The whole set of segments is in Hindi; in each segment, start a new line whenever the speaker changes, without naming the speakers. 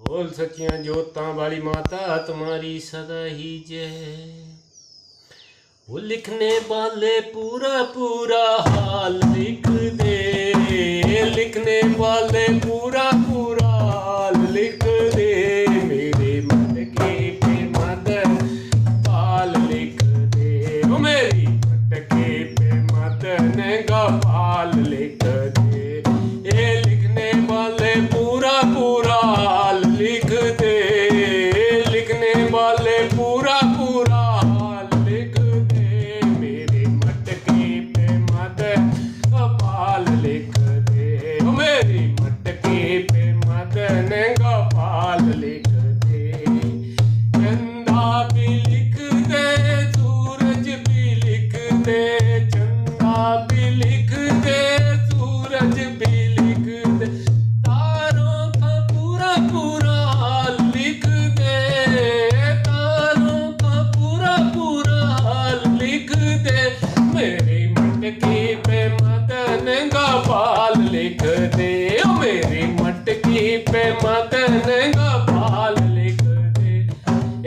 बोल सचिया जोतां वाली माता तुम्हारी सदा ही जय। वो लिखने वाले पूरा पूरा हाल लिख दे, लिखने वाले पूरा पूरा हाल लिख दे, मेरे मटके पे मदन पाल लिख दे, ओ मेरी मटके पे मदन गोपाल लिख दे। ये लिखने वाले पूरा पूरा हाल लिख दे, लिखने वाले पूरा पूरा हाल लिख दे, मेरे मटके पे मदन गोपाल लिख दे, ओ मेरी मटके पे मदन गोपाल लिख दे। चंदा भी लिख दे, सूरज भी लिख दे, चंदा भी लिख दे, सूरज भी लिख दे, तारों का पूरा पूरा हाल लिख दे, तारों का पूरा पूरा हाल लिख दे, मेरे मटके पे मदन गोपाल लिख दे, ओ मेरी मटके पे मदन गोपाल लिख दे।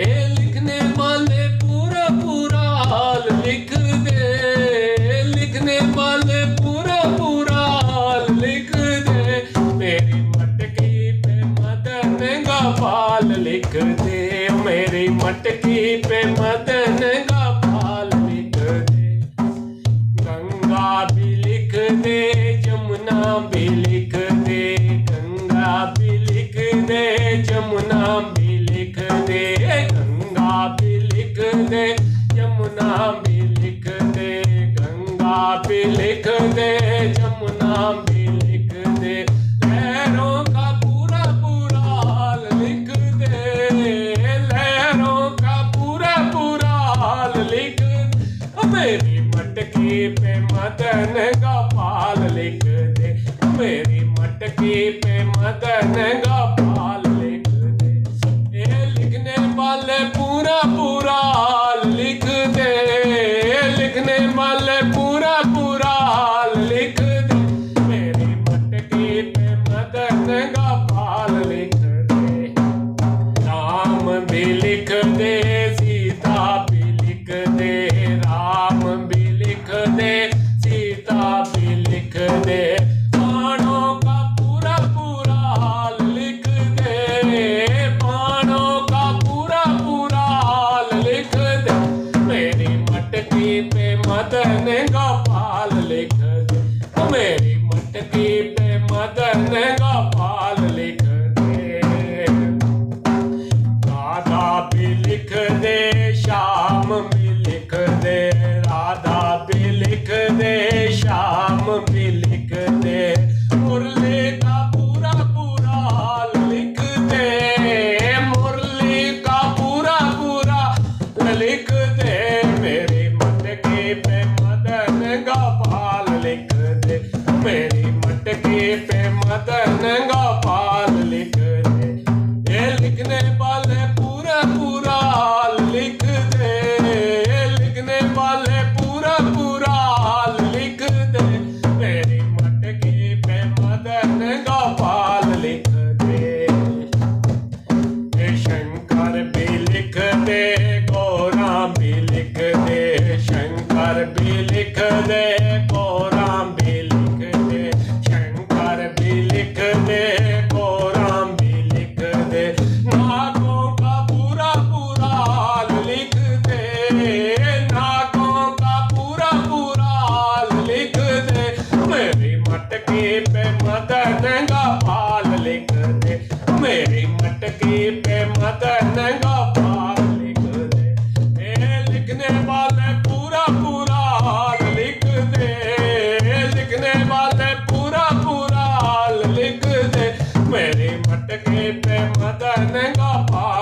ए लिखने वाले पूरा पूरा हाल लिख दे, लिखने वाले पूरा पूरा हाल लिख दे, मेरी मटके पे मदन गोपाल लिख दे, मेरी मटके पे मदन गोपाल लिख दे। गंगा भी लिख दे, जमुना भी लिख दे, गंगा भी लिख दे, जमुना भी लिख दे, गंगा भी लिख दे, जमुना भी लिख दे, गंगा भी लिख दे, जमुना भी लिख दे, लहरों का पूरा पूरा हाल लिख दे, लहरों का पूरा पूरा हाल लिख दे, मेरी मटके पे मदन गोपाल लिख दे, मेरी मटके पे मदन गोपाल लिख दे। ये लिखने वाले पूरा पूरा हाल लिख दे, लिखने वाले पूरा पूरा हाल लिख दे, मेरी मटके पे मदन गोपाल लिख दे। राम भी लिख दे, सीता भी लिख दे, राम भी लिख दे, सीता भी लिख दे, बाणों का पूरा पूरा हाल लिख दे, बाणों का पूरा पूरा हाल लिख दे, मेरी मटके पे मदन गोपाल लिख दे, मेरी मटके पे मदन गोपाल लिख दे। राधा भी लिख दे, श्याम भी लिख दे, राधा भी लिख दे, श्याम भी लिख दे, मुरली का पूरा पूरा हाल लिख दे, मुरली का पूरा पूरा लिख दे, मेरे मटके पे मदन गोपाल लिख दे, मेरी मटके पे मदन गोपाल लिख दे। ये लिखने वाले पूरा पूरा हाल लिख दे, लिखने वाले पूरा पूरा हाल लिख दे, मेरी मटके पे मदन गोपाल लिख दे। शंकर भी लिख दे, गौरा भी लिख दे, शंकर भी लिख दे, गौरा भी लिख दे, शंकर भी लिख दे, गौरा भी लिख दे, नागों का पूरा पूरा हाल लिख दे, नागों का पूरा पूरा हाल लिख दे, मेरी मटके पे मदन गोपाल लिख दे, मेरी मटके पे मदन गोपाल लिख दे। ये लिखने वाले पूरा पूरा हाल लिख दे, लिखने वाले पूरा पूरा हाल लिख दे, मेरी मटके पे मदन गोपाल